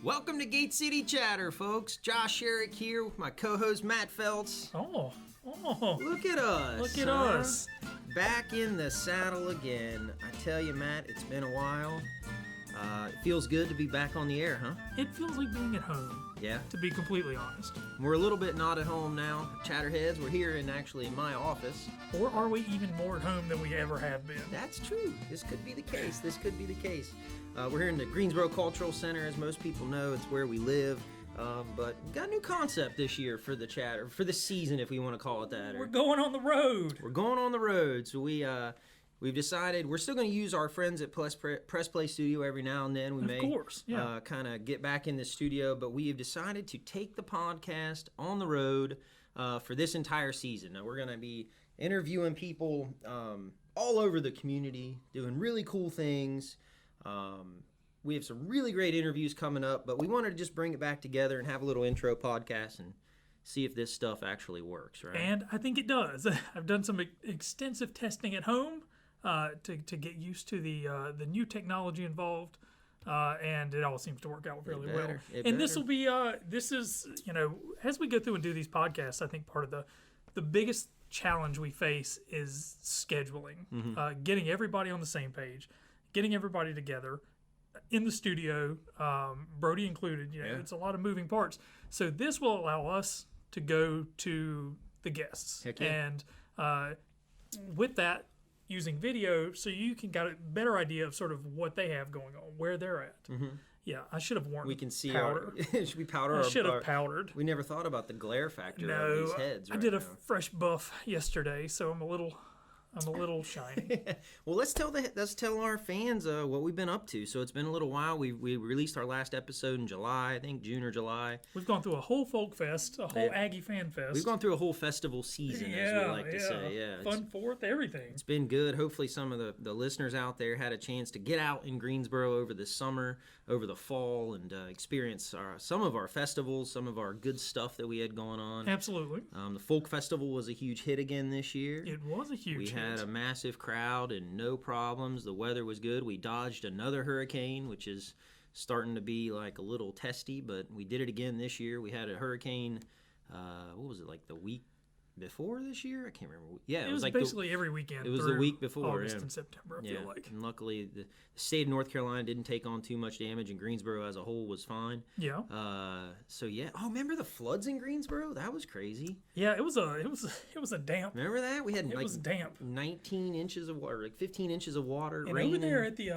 Welcome to Gate City Chatter, folks. Josh Sherrick here with my co-host Matt Feltz. Oh. Look at us. Look at us. Back in the saddle again. I tell you, Matt, it's been a while. It feels good to be back on the air, huh? It feels like being at home. Yeah. To be completely honest. We're a little bit not at home now, Chatterheads. We're here in my office. Or are we even more at home than we ever have been? That's true. This could be the case. We're here in the Greensboro Cultural Center, as most people know. It's where we live. But we got a new concept this year for the chatter, for the season, if we want to call it that. We're going on the road. We're going on the road. So we've decided we're still going to use our friends at Press Play Studio every now and then. We may kind of get back in the studio, but we have decided to take the podcast on the road for this entire season. Now, we're going to be interviewing people all over the community, doing really cool things. We have some really great interviews coming up, but we wanted to just bring it back together and have a little intro podcast and see if this stuff actually works, right? And I think it does. I've done some extensive testing at home to get used to the new technology involved, and it all seems to work out fairly well. And this will be this is, as we go through and do these podcasts, I think part of the biggest challenge we face is scheduling, getting everybody on the same page, getting everybody together in the studio, Brody included. It's a lot of moving parts. So this will allow us to go to the guests. Heck yeah. And with that, using video, so you can get a better idea of sort of what they have going on, where they're at. Mm-hmm. Yeah, I should have worn We can see powder. Should we powder I should have powdered. We never thought about the glare factor of these heads. I did a fresh buff yesterday, so I'm a little shiny. Well, let's tell our fans what we've been up to. So it's been a little while. We released our last episode in July, I think June or July. We've gone through a whole folk fest, a whole Aggie fan fest. We've gone through a whole festival season, as we like to say. Yeah, Fun Fourth, everything. It's been good. Hopefully some of the listeners out there had a chance to get out in Greensboro over the summer, over the fall, and experience some of our festivals, some of our good stuff that we had going on. Absolutely. The Folk Festival was a huge hit again this year. It was a huge hit. We had a massive crowd and no problems. The weather was good. We dodged another hurricane, which is starting to be like a little testy, but we did it again this year. We had a hurricane, what was it, like the week before this year? I can't remember. Yeah, it was like basically every weekend. It was the week before, August and September, I feel like. And luckily, the state of North Carolina didn't take on too much damage, and Greensboro as a whole was fine. Yeah. Oh, remember the floods in Greensboro? That was crazy. Yeah, it was a damp. Remember that? We had it was damp. 19 inches of water, like 15 inches of water. And over there at the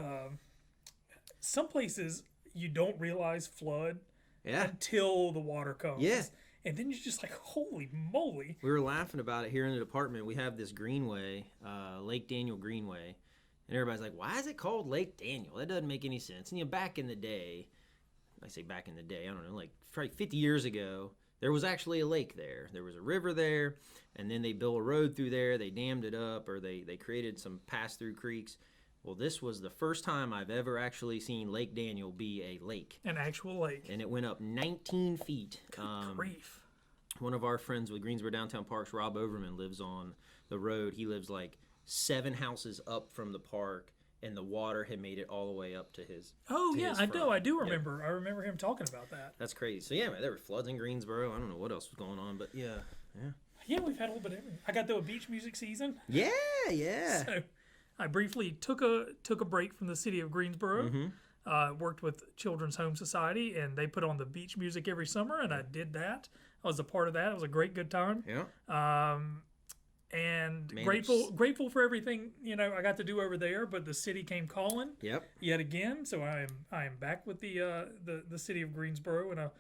some places you don't realize flood until the water comes. Yeah. And then you're just like, holy moly. We were laughing about it here in the department. We have this greenway, Lake Daniel Greenway. And everybody's like, why is it called Lake Daniel? That doesn't make any sense. And back in the day, I say back in the day, I don't know, like 50 years ago, there was actually a lake there. There was a river there, and then they built a road through there. They dammed it up, or they created some pass-through creeks. Well, this was the first time I've ever actually seen Lake Daniel be a lake. An actual lake. And it went up 19 feet. Good grief. One of our friends with Greensboro Downtown Parks, Rob Overman, lives on the road. He lives like 7 houses up from the park, and the water had made it all the way up to his I know. I do remember. Yeah. I remember him talking about that. That's crazy. So, yeah, man, there were floods in Greensboro. I don't know what else was going on, but yeah. Yeah, we've had a little bit of everything. I got through a beach music season. Yeah. So I briefly took a break from the city of Greensboro. Mm-hmm. Worked with Children's Home Society, and they put on the beach music every summer, and I did that. I was a part of that. It was a great, good time. Yeah. And grateful for everything I got to do over there. But the city came calling. Yep. Yet again, so I am back with the city of Greensboro in a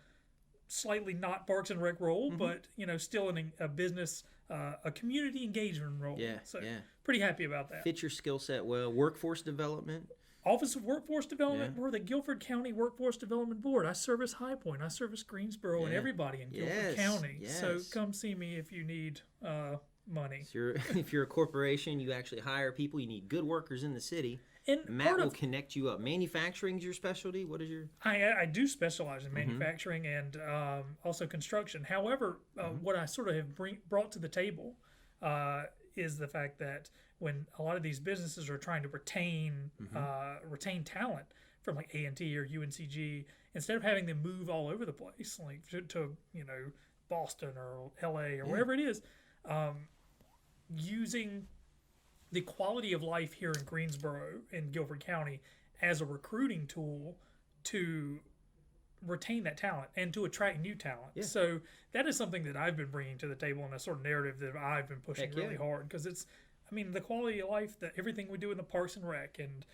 slightly not Parks and Rec role, but still in a business, a community engagement role. Yeah. So pretty happy about that. Fit your skill set well. Workforce development. Office of Workforce Development. We're the Guilford County Workforce Development Board. I service High Point. I service Greensboro and everybody in Guilford County. Yes. So come see me if you need money. So if you're a corporation, you actually hire people. You need good workers in the city. And Matt will connect you up. Manufacturing is your specialty? What is your... I do specialize in manufacturing and also construction. However, what I sort of have brought to the table is the fact that when a lot of these businesses are trying to retain talent from like A&T or UNCG, instead of having them move all over the place, like to Boston or LA or wherever it is, using the quality of life here in Greensboro and Guilford County as a recruiting tool to retain that talent and to attract new talent. Yeah. So that is something that I've been bringing to the table in a sort of narrative that I've been pushing really hard, because it's, I mean, the quality of life, that everything we do in the Parks and Rec, and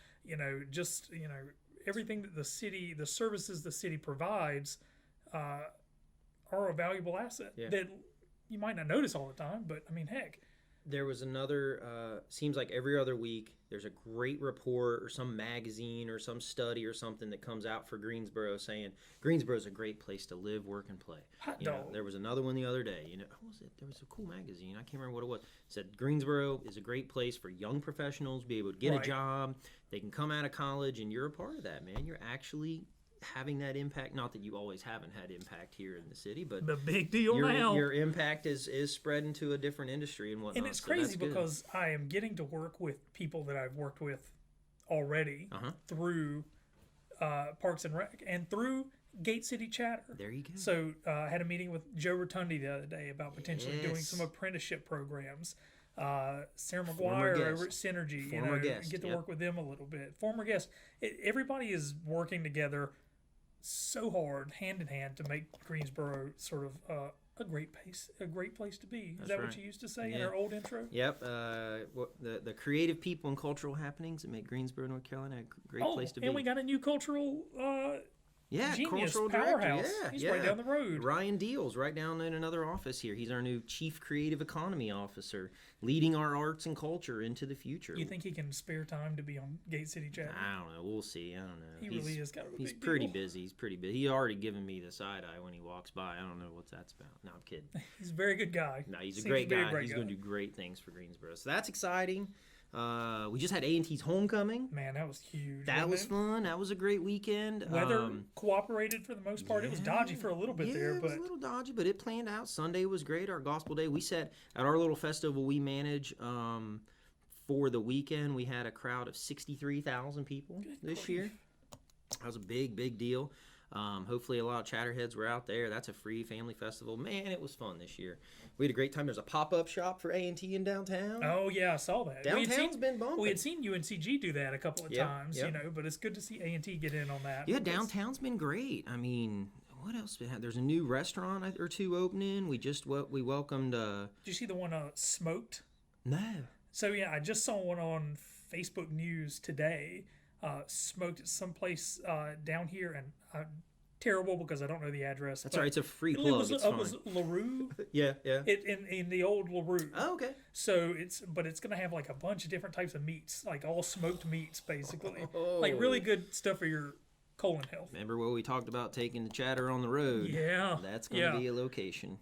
everything that the city, the services the city provides, are a valuable asset that you might not notice all the time, but I mean, heck. There was another, seems like every other week, there's a great report or some magazine or some study or something that comes out for Greensboro saying Greensboro is a great place to live, work, and play. There was another one the other day. What was it? There was a cool magazine. I can't remember what it was. It said Greensboro is a great place for young professionals to be able to get a job. They can come out of college, and you're a part of that, man. You're actually having that impact. Not that you always haven't had impact here in the city, but the big deal now. Your impact is spreading to a different industry and whatnot. And it's crazy because I am getting to work with people that I've worked with already through Parks and Rec and through Gate City Chatter. There you go. So I had a meeting with Joe Rotundi the other day about potentially doing some apprenticeship programs. Sarah McGuire over at Synergy, get to work with them a little bit. Former guest. Everybody is working together so hard, hand in hand, to make Greensboro sort of a great place to be. Is that what you used to say in our old intro? Yep. The creative people and cultural happenings that make Greensboro, North Carolina, a great place to be. And we got a new cultural genius, cultural powerhouse. Director. He's right down the road. Ryan Deals, right down in another office here. He's our new Chief Creative Economy Officer, leading our arts and culture into the future. You think he can spare time to be on Gate City Chatter? I don't know. We'll see. I don't know. He really is kind of a He's big pretty deal. busy. He's pretty busy. He already given me the side eye when he walks by. I don't know what that's about. No, I'm kidding. He's a very good guy. No, he's a great guy. He's going to do great things for Greensboro. So that's exciting. We just had A&T's homecoming. Man, that was huge. That was fun. That was a great weekend. Weather cooperated for the most part. It was dodgy for a little bit there. It was a little dodgy, but it planned out. Sunday was great. Our gospel day. We said at our little festival we manage for the weekend, we had a crowd of 63,000 people this year. That was a big deal. Hopefully a lot of chatterheads were out there. That's a free family festival. Man, it was fun this year. We had a great time. There's a pop-up shop for A&T in downtown. Oh, yeah, I saw that. Downtown's been bumping. We had seen UNCG do that a couple of times, but it's good to see A&T get in on that. Yeah, downtown's been great. I mean, what else? There's a new restaurant or two opening. We welcomed... Did you see the one Smoked? No. So, yeah, I just saw one on Facebook News today. Smoked at someplace down here, and terrible because I don't know the address. That's all right. It's a free plug. It was LaRue. yeah. In the old LaRue. Oh, okay. So it's going to have like a bunch of different types of meats, like all smoked meats, basically. Like really good stuff for your colon health. Remember what we talked about taking the chatter on the road? Yeah. That's going to be a location.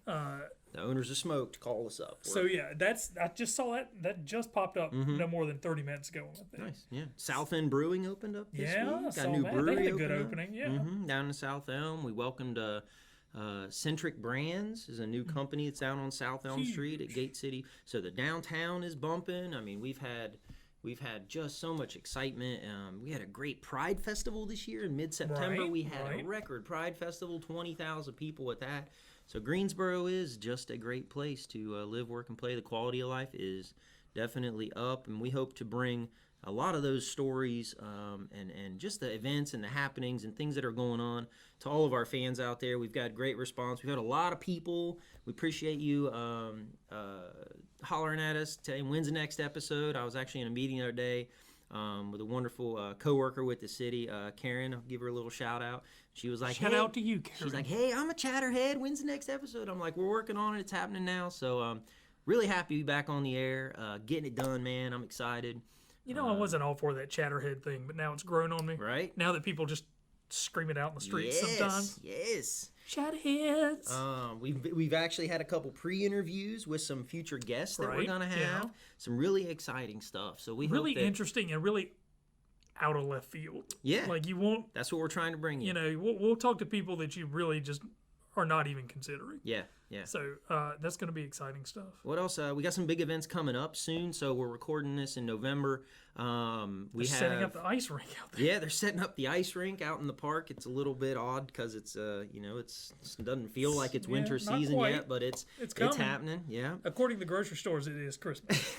The owners of Smoked, call us up. So yeah, I just saw that. That just popped up no more than 30 minutes ago. Nice, yeah. South End Brewing opened up this week. Got a new brewery. They had a good opening, down in South Elm. We welcomed Centric Brands is a new company that's down on South Elm Street at Gate City. So the downtown is bumping. I mean, we've had just so much excitement. We had a great Pride Festival this year in mid-September. We had a record Pride Festival, 20,000 people at that. So Greensboro is just a great place to live, work, and play. The quality of life is definitely up, and we hope to bring a lot of those stories and just the events and the happenings and things that are going on to all of our fans out there. We've got great response. We've had a lot of people. We appreciate you hollering at us, saying when's the next episode. I was actually in a meeting the other day with a wonderful coworker with the city, Karen. I'll give her a little shout out. She was like, shout out to you, Karen. She's like, hey, I'm a chatterhead. When's the next episode? I'm like, we're working on it. It's happening now. So really happy to be back on the air, getting it done, man. I'm excited. I wasn't all for that chatterhead thing, but now it's grown on me. Right. Now that people just scream it out in the streets sometimes. Yes. Chatterheads. We've actually had a couple pre-interviews with some future guests that we're going to have. Yeah. Some really exciting stuff. So we really hope interesting and really out of left field. Yeah. Like you won't. That's what we're trying to bring you. We'll talk to people that you really just are not even considering. Yeah, yeah. So that's going to be exciting stuff. What else? We got some big events coming up soon. So we're recording this in November. They're setting up the ice rink out there. Yeah, they're setting up the ice rink out in the park. It's a little bit odd because it's it doesn't feel like it's winter season yet, but it's happening. Yeah. According to the grocery stores, it is Christmas.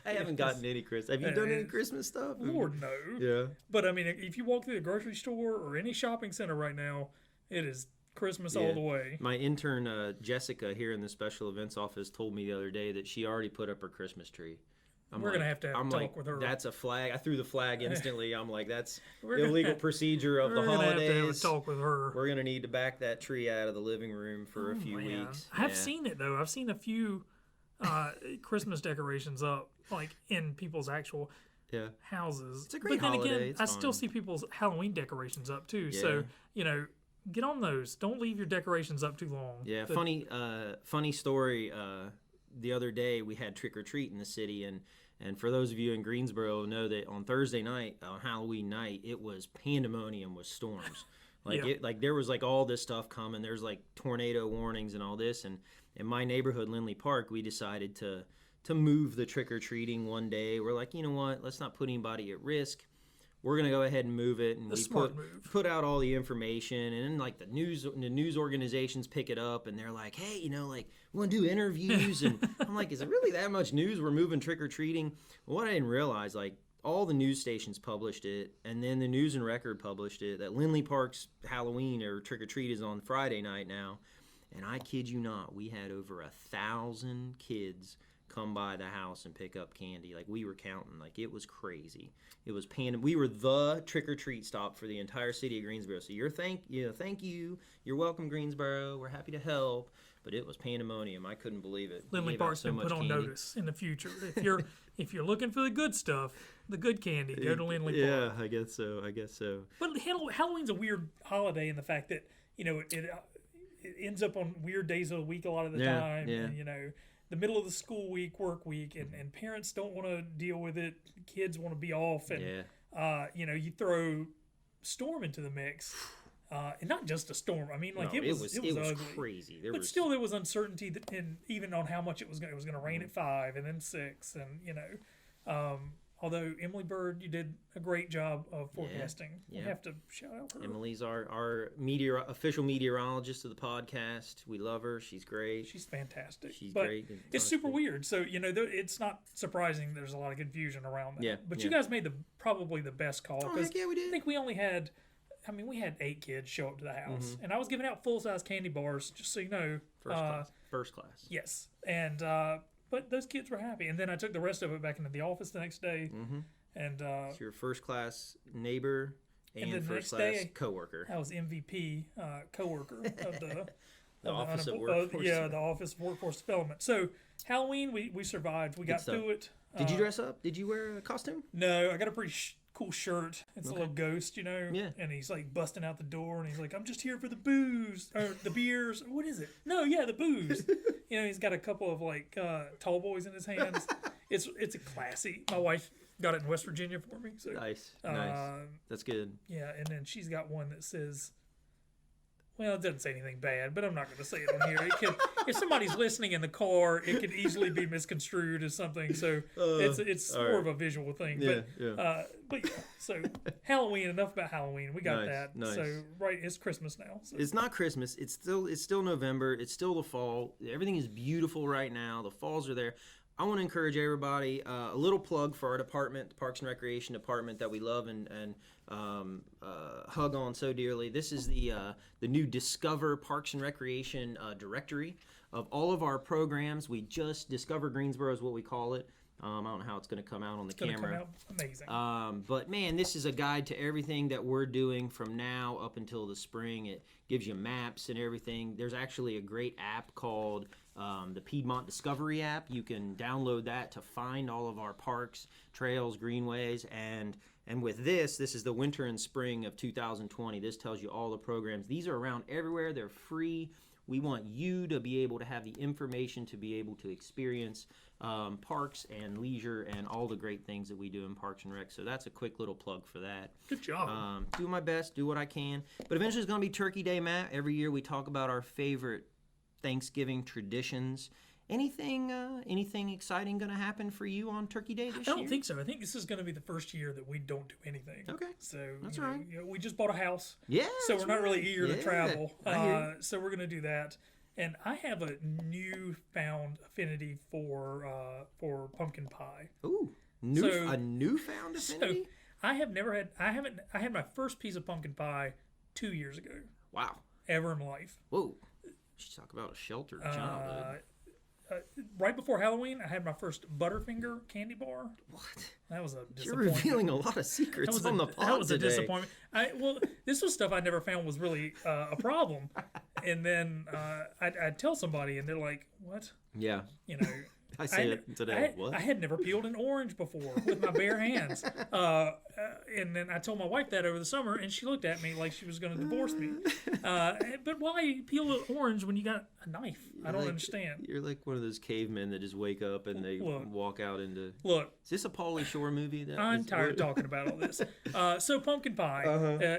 I haven't gotten any Christmas. Have you done any Christmas stuff? Lord, no. Yeah. But I mean, if you walk through the grocery store or any shopping center right now, it is Christmas all the way. My intern Jessica here in the special events office told me the other day that she already put up her Christmas tree. We're going to have a talk with her. That's a flag. I threw the flag instantly. I'm like, that's illegal procedure of the holidays. We're going to have to talk with her. We're going to need to back that tree out of the living room for a few weeks. I've seen it, though. I've seen a few Christmas decorations up, like in people's actual houses. It's a great holiday. But then again, I still see people's Halloween decorations up, too. Yeah. So, get on those. Don't leave your decorations up too long. Yeah, funny story. The other day we had trick or treat in the city, and for those of you in Greensboro know that on Thursday night, on Halloween night, it was pandemonium with storms. There was like all this stuff coming. There's like tornado warnings and all this. And in my neighborhood, Lindley Park, we decided to move the trick or treating one day. We're like, you know what? Let's not put anybody at risk. We're gonna go ahead and move it, and we put out all the information, and then like the news organizations pick it up, and they're like, hey, we want to do interviews, and I'm like, is it really that much news? We're moving trick or treating. Well, what I didn't realize, like all the news stations published it, and then the News and Record published it that Lindley Park's Halloween or trick or treat is on Friday night now, and I kid you not, we had over 1,000 kids come by the house and pick up candy. Like we were counting. Like it was crazy. It was we were the trick-or-treat stop for the entire city of Greensboro. So thank you. You're welcome, Greensboro. We're happy to help. But it was pandemonium. I couldn't believe it. Lindley Park's been put on notice in the future. If you're looking for the good stuff, the good candy, go to Lindley Park. Yeah, I guess so. But Halloween's a weird holiday in the fact that it ends up on weird days of the week a lot of the time. Yeah. And, the middle of the school week, work week, and parents don't want to deal with it. Kids want to be off, and you throw storm into the mix, and not just a storm. I mean, it was ugly. Crazy. Still, there was uncertainty even on how much it was going to rain at 5 and then 6, and although Emily Bird, you did a great job of forecasting. We have to shout out her. Emily's our official meteorologist of the podcast. We love her. She's great. She's fantastic. She's great. It's super weird. So, it's not surprising there's a lot of confusion around that. Yeah. But you guys made probably the best call. Oh, heck yeah, we did. I think we only had, we had 8 kids show up to the house. And I was giving out full-size candy bars, just so you know. First class. Yes. And, but those kids were happy. And then I took the rest of it back into the office the next day. Mm-hmm. And it's your first class neighbor and first class coworker. I was MVP coworker of the Office of Workforce. The Office of Workforce Development. So Halloween, we survived. We got through it. Did you dress up? Did you wear a costume? No, I got a pretty cool shirt. It's a little ghost, Yeah. And he's like busting out the door, and he's like, "I'm just here for the booze or the beers. What is it? No, the booze." He's got a couple of like tall boys in his hands. It's a classy. My wife got it in West Virginia for me. So nice. That's good. Yeah, and then she's got one that says, well, it doesn't say anything bad, but I'm not going to say it on here. If somebody's listening in the car, it could easily be misconstrued as something. So it's more of a visual thing. But so Halloween. Enough about Halloween. We got that. Nice. So it's Christmas now. So. It's not Christmas. It's still November. It's still the fall. Everything is beautiful right now. The falls are there. I want to encourage everybody, a little plug for our department, the Parks and Recreation Department that we love and hug on so dearly. This is the new Discover Parks and Recreation directory of all of our programs. We just Discover Greensboro is what we call it. I don't know how it's going to come out on the camera. It's going to come out amazing. But man, this is a guide to everything that we're doing from now up until the spring. It gives you maps and everything. There's actually a great app called the Piedmont Discovery app. You can download that to find all of our parks, trails, greenways, and And with this is the winter and spring of 2020. This tells you all the programs. These are around everywhere. They're free. We want you to be able to have the information to be able to experience parks and leisure and all the great things that we do in Parks and Rec. So that's a quick little plug for that. Good job. Do my best, do what I can. But eventually it's going to be Turkey Day, Matt. Every year we talk about our favorite Thanksgiving traditions. Anything exciting going to happen for you on Turkey Day this year? I don't think so. I think this is going to be the first year that we don't do anything. Okay. So that's right. We just bought a house. Yeah. So we're not really eager to travel. So we're going to do that. And I have a newfound affinity for pumpkin pie. Ooh. A newfound affinity? So I had my first piece of pumpkin pie 2 years ago. Wow. Ever in life. Whoa. You should talk about a sheltered childhood. Right before Halloween, I had my first Butterfinger candy bar. What? That was a disappointment. You're revealing a lot of secrets on the pod That was today. a disappointment. This was stuff I never found was really a problem. And then I'd tell somebody, and they're like, what? Yeah. You know. I say it today. What? I had never peeled an orange before with my bare hands. And then I told my wife that over the summer, and she looked at me like she was going to divorce me. But why peel an orange when you got a knife? I don't understand. You're like one of those cavemen that just wake up and they walk out into... Look. Is this a Pauly Shore movie? I'm tired of talking about all this. So pumpkin pie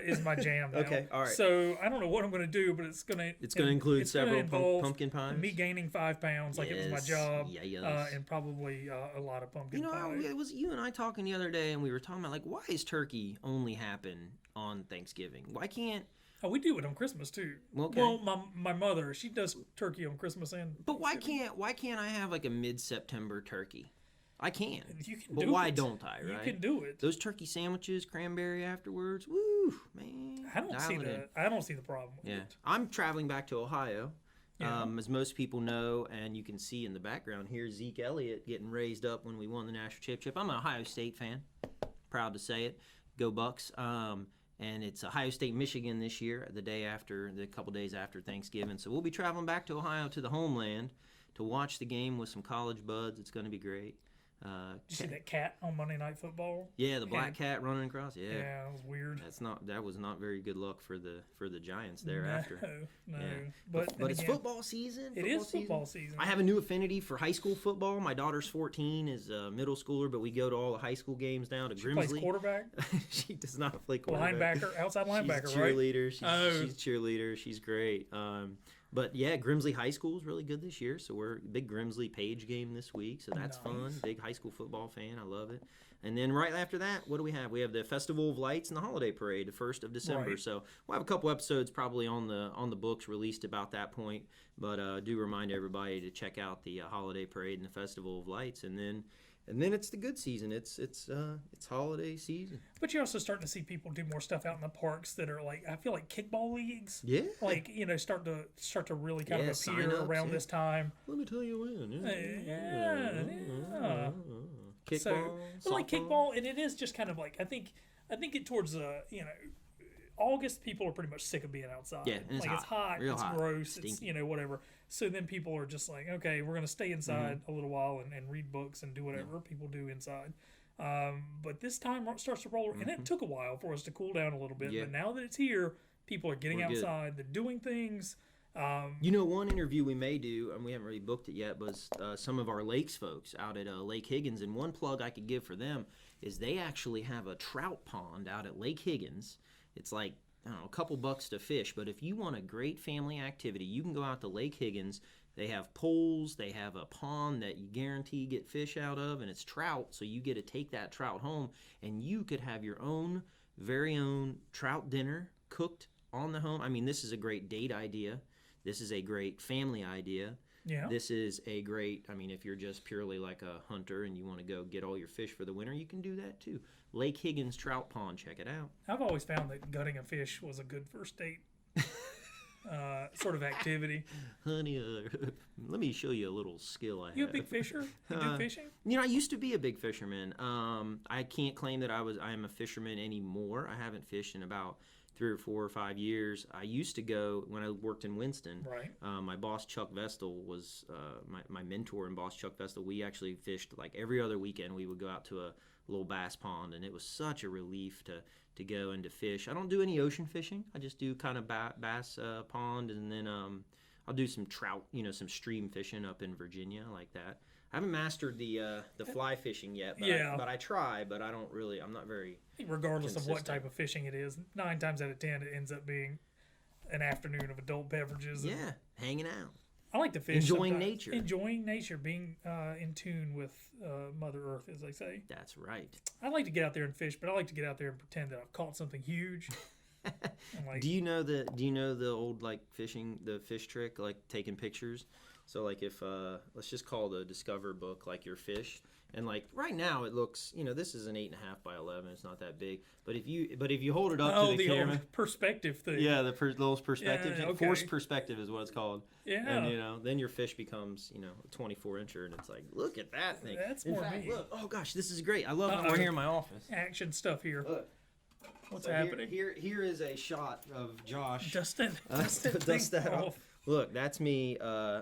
is my jam now. Okay, all right. So I don't know what I'm going to do, but it's going to include several pumpkin pies? Me gaining 5 pounds like it was my job. Yes. And probably a lot of pumpkin pie. It was you and I talking the other day, and we were talking about, like, why is turkey only happen on Thanksgiving? Why can't... Oh, we do it on Christmas too. Okay. Well, my mother, she does turkey on Christmas and. But why can't I have like a mid-September turkey? I can. You can but do why it. don't I? Right? You can do it. Those turkey sandwiches, cranberry afterwards. Woo, man. I don't see the problem with it. I'm traveling back to Ohio. Yeah. As most people know, and you can see in the background here, Zeke Elliott getting raised up when we won the national championship. I'm an Ohio State fan. Proud to say it. Go Bucks. And it's Ohio State, Michigan this year, the couple days after Thanksgiving. So we'll be traveling back to Ohio, to the homeland, to watch the game with some college buds. It's going to be great. Did you see that cat on Monday Night Football? Yeah, the black cat running across. Yeah, that was weird. That was not very good luck for the Giants thereafter. No. Yeah. But it's football season. It is football season. I have a new affinity for high school football. My daughter's 14, is a middle schooler, but we go to all the high school games now. She plays quarterback. She does not play quarterback. Linebacker, outside linebacker, she's cheerleader. Right? She's cheerleader. She's great. But yeah, Grimsley High School is really good this year, so we're a big Grimsley Page game this week, so that's fun. Big high school football fan, I love it. And then right after that, what do we have? We have the Festival of Lights and the Holiday Parade, the 1st of December. Right. So we'll have a couple episodes probably on the books released about that point, but do remind everybody to check out the Holiday Parade and the Festival of Lights, and then it's the good season. It's holiday season. But you're also starting to see people do more stuff out in the parks that are like, I feel like kickball leagues. Yeah. Like, start to really kind of appear around this time. Let me tell you when. Kickball. So, like kickball, and it is just kind of like I think it towards August, people are pretty much sick of being outside. Yeah, and it's hot, Real it's hot. gross, Stinky. it's whatever. So then people are just like, okay, we're going to stay inside a little while and read books and do whatever people do inside. But this time it starts to roll, and it took a while for us to cool down a little bit. Yeah. But now that it's here, people are getting outside, they're doing things. One interview we may do, and we haven't really booked it yet, was some of our Lakes folks out at Lake Higgins. And one plug I could give for them is they actually have a trout pond out at Lake Higgins. It's like, I don't know, a couple bucks to fish, but if you want a great family activity, you can go out to Lake Higgins. They have poles, they have a pond that you guarantee get fish out of, and it's trout, so you get to take that trout home, and you could have your own, very own trout dinner cooked on the home. I mean, this is a great date idea. This is a great family idea. Yeah. This is a great, if you're just purely like a hunter and you want to go get all your fish for the winter, you can do that too. Lake Higgins Trout Pond, check it out. I've always found that gutting a fish was a good first date sort of activity. Honey, let me show you a little skill I have. You a big fisher? You do fishing? I used to be a big fisherman. I can't claim that I am a fisherman anymore. I haven't fished in about 3 or 4 or 5 years. I used to go when I worked in Winston. Right. My boss Chuck Vestal was my mentor, and boss Chuck Vestal. We actually fished like every other weekend. We would go out to a little bass pond, and it was such a relief to go and to fish. I don't do any ocean fishing. I just do kind of bass pond, and then I'll do some trout, some stream fishing up in Virginia like that. I haven't mastered the fly fishing yet, but I try, but I don't really. I'm not very. Regardless of what type of fishing it is, 9 times out of 10 it ends up being an afternoon of adult beverages. Yeah, hanging out. I like to fish. Enjoying nature. Enjoying nature, being in tune with Mother Earth, as they say. That's right. I like to get out there and fish, but I like to get out there and pretend that I've caught something huge. Do you know the old the fish trick, like taking pictures? So like if let's just call the Discover book like your fish, and like right now it looks, this is an 8.5 by 11. It's not that big, but if you hold it up to the camera, old perspective thing. Yeah, the little perspective, yeah, okay. Forced perspective is what it's called. Yeah, and then your fish becomes a 24-incher, and it's like, look at that thing. That's more me. Look, oh gosh, this is great. I love how we're here in my office. Action stuff here. Look. What's happening? Here is a shot of Josh. Dustin. Dust that off. Look, that's me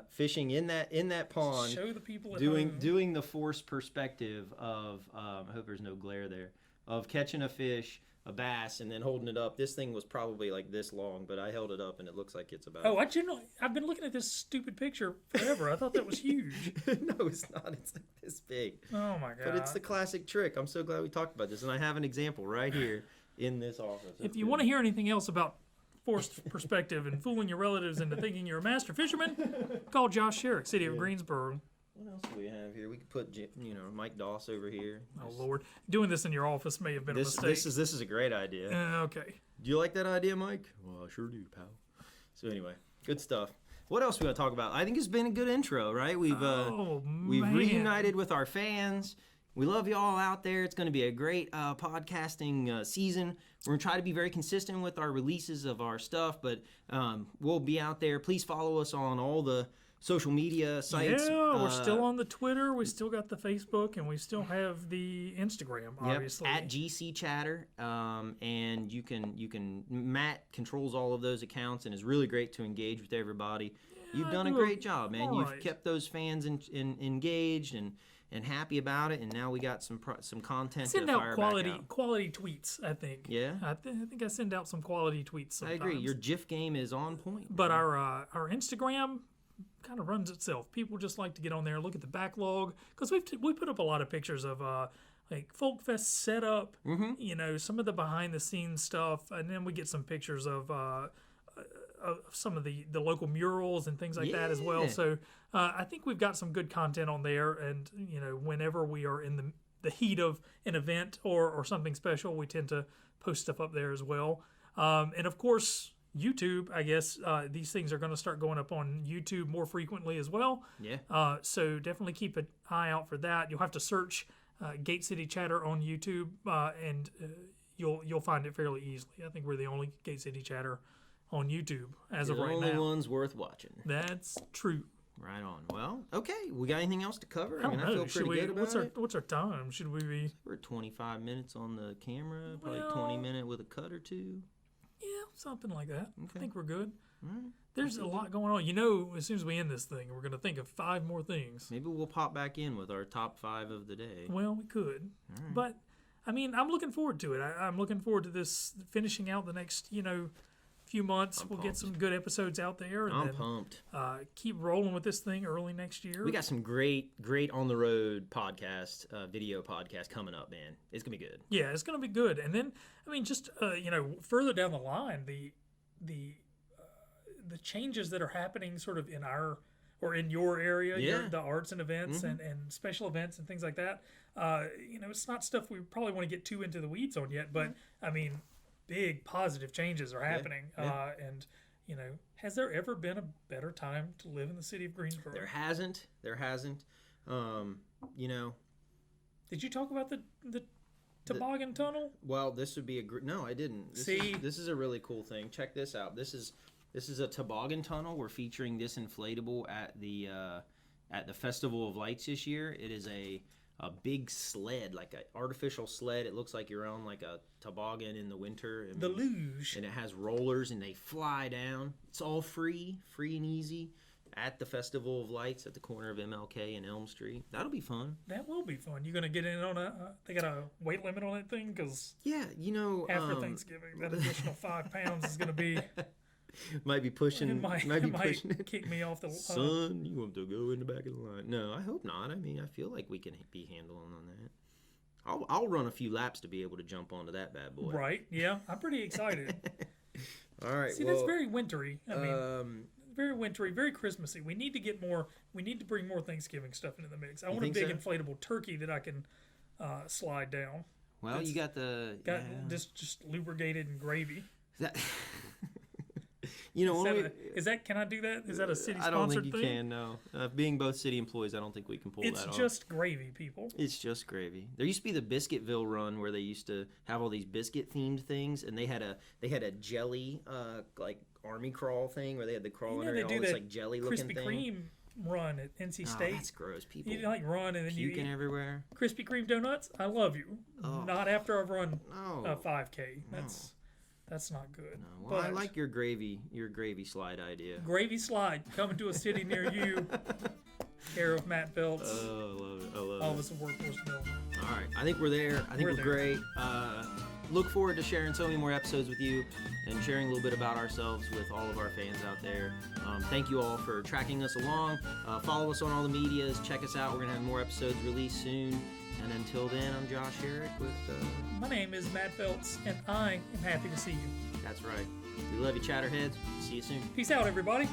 fishing in that pond. Show the people at home. Doing the forced perspective of I hope there's no glare there, of catching a fish, a bass, and then holding it up. This thing was probably like this long, but I held it up and it looks like it's about. Oh, I've been looking at this stupid picture forever. I thought that was huge. No, it's not. It's like this big. Oh my god! But it's the classic trick. I'm so glad we talked about this, and I have an example right here in this office. If you want to hear anything else about forced perspective and fooling your relatives into thinking you're a master fisherman, call Josh Sherrick, City of Greensboro. What else do we have here? We could put Mike Doss over here. Oh Lord, doing this in your office may have been a mistake. This is a great idea. Okay. Do you like that idea, Mike? Well, I sure do, pal. So anyway, good stuff. What else we want to talk about? I think it's been a good intro, right? We've reunited with our fans. We love you all out there. It's going to be a great podcasting season. We're going to try to be very consistent with our releases of our stuff, but we'll be out there. Please follow us on all the social media sites. Yeah, we're still on the Twitter. We still got the Facebook, and we still have the Instagram, obviously. Yep, at GC Chatter. And you can Matt controls all of those accounts and is really great to engage with everybody. Yeah, you've done a great job, man. You've kept those fans engaged and happy about it, and now we got some content to fire back out. Quality tweets, I think. Yeah? I think I send out some quality tweets sometimes. I agree. Your GIF game is on point. But our Instagram kind of runs itself. People just like to get on there and look at the backlog, because we put up a lot of pictures of like Folk Fest setup, some of the behind-the-scenes stuff, and then we get some pictures of some of the local murals and things like that as well. So I think we've got some good content on there, and whenever we are in the heat of an event or something special, we tend to post stuff up there as well. And of course, YouTube, I guess these things are going to start going up on YouTube more frequently as well. Yeah. So definitely keep an eye out for that. You'll have to search Gate City Chatter on YouTube, and you'll find it fairly easily. I think we're the only Gate City Chatter on YouTube as of right now. The only ones worth watching. That's true. Right on. Well, okay. We got anything else to cover? I feel pretty good about it. What's our time? Should we be? We're at 25 minutes on the camera. Probably 20 minutes with a cut or two. Yeah, something like that. Okay. I think we're good. All right. There's a lot going on. As soon as we end this thing, we're going to think of 5 more things. Maybe we'll pop back in with our top 5 of the day. Well, we could. All right. But, I'm looking forward to it. I'm looking forward to this finishing out the next, few months. We'll get some good episodes out there. And I'm pumped. Keep rolling with this thing early next year. We got some great on the road podcast, video podcast coming up, man. It's gonna be good. Yeah, it's gonna be good. And then, just further down the line, the changes that are happening sort of in our or in your area, the arts and events and special events and things like that. It's not stuff we probably want to get too into the weeds on yet, but big positive changes are happening. And has there ever been a better time to live in the city of Greensboro? There hasn't. Did you talk about the toboggan tunnel? Well, this would be no, I didn't. This is a really cool thing. Check this out. This is a toboggan tunnel. We're featuring this inflatable at the Festival of Lights this year. It is a big sled, like an artificial sled. It looks like you're on like a toboggan in the winter. The luge. And it has rollers and they fly down. It's all free and easy. at the Festival of Lights at the corner of MLK and Elm Street. That'll be fun. That will be fun. You gonna get in on they got a weight limit on that thing? Because yeah, you know, after Thanksgiving, that additional 5 pounds is gonna be. Might be pushing. Might pushing it. Kick me off the son. You want to go in the back of the line? No, I hope not. I mean, I feel like we can be handling on that. I'll run a few laps to be able to jump onto that bad boy. Right. Yeah, I'm pretty excited. All right. See, that's very wintry. I mean, very wintry, very Christmassy. We need to get more. We need to bring more Thanksgiving stuff into the mix. I want a big inflatable turkey that I can slide down. Well, you got this just lubricated in gravy. That. You know, can I do that? Is that a city sponsored thing? I don't think you can, no. Being both city employees, I don't think we can pull that off. It's just gravy, people. It's just gravy. There used to be the Biscuitville run where they used to have all these biscuit themed things, and they had a jelly like army crawl thing where they had the crawl under all this like jelly looking thing. Krispy Kreme run at NC State. That's gross. People you like run and then you eat everywhere. Krispy Kreme donuts. I love you. Oh. Not after I've run a 5K. That's not good. No. Well, I like your gravy slide idea. Gravy slide coming to a city near you. Care of Matt Phelps. Oh, I love it. All of us at Workforce Development. All right, I think we're there. I think we're great. Look forward to sharing so many more episodes with you and sharing a little bit about ourselves with all of our fans out there. Thank you all for tracking us along. Follow us on all the medias. Check us out. We're going to have more episodes released soon. And until then, I'm Josh Herrick with... My name is Matt Phelps, and I am happy to see you. That's right. We love you, Chatterheads. See you soon. Peace out, everybody.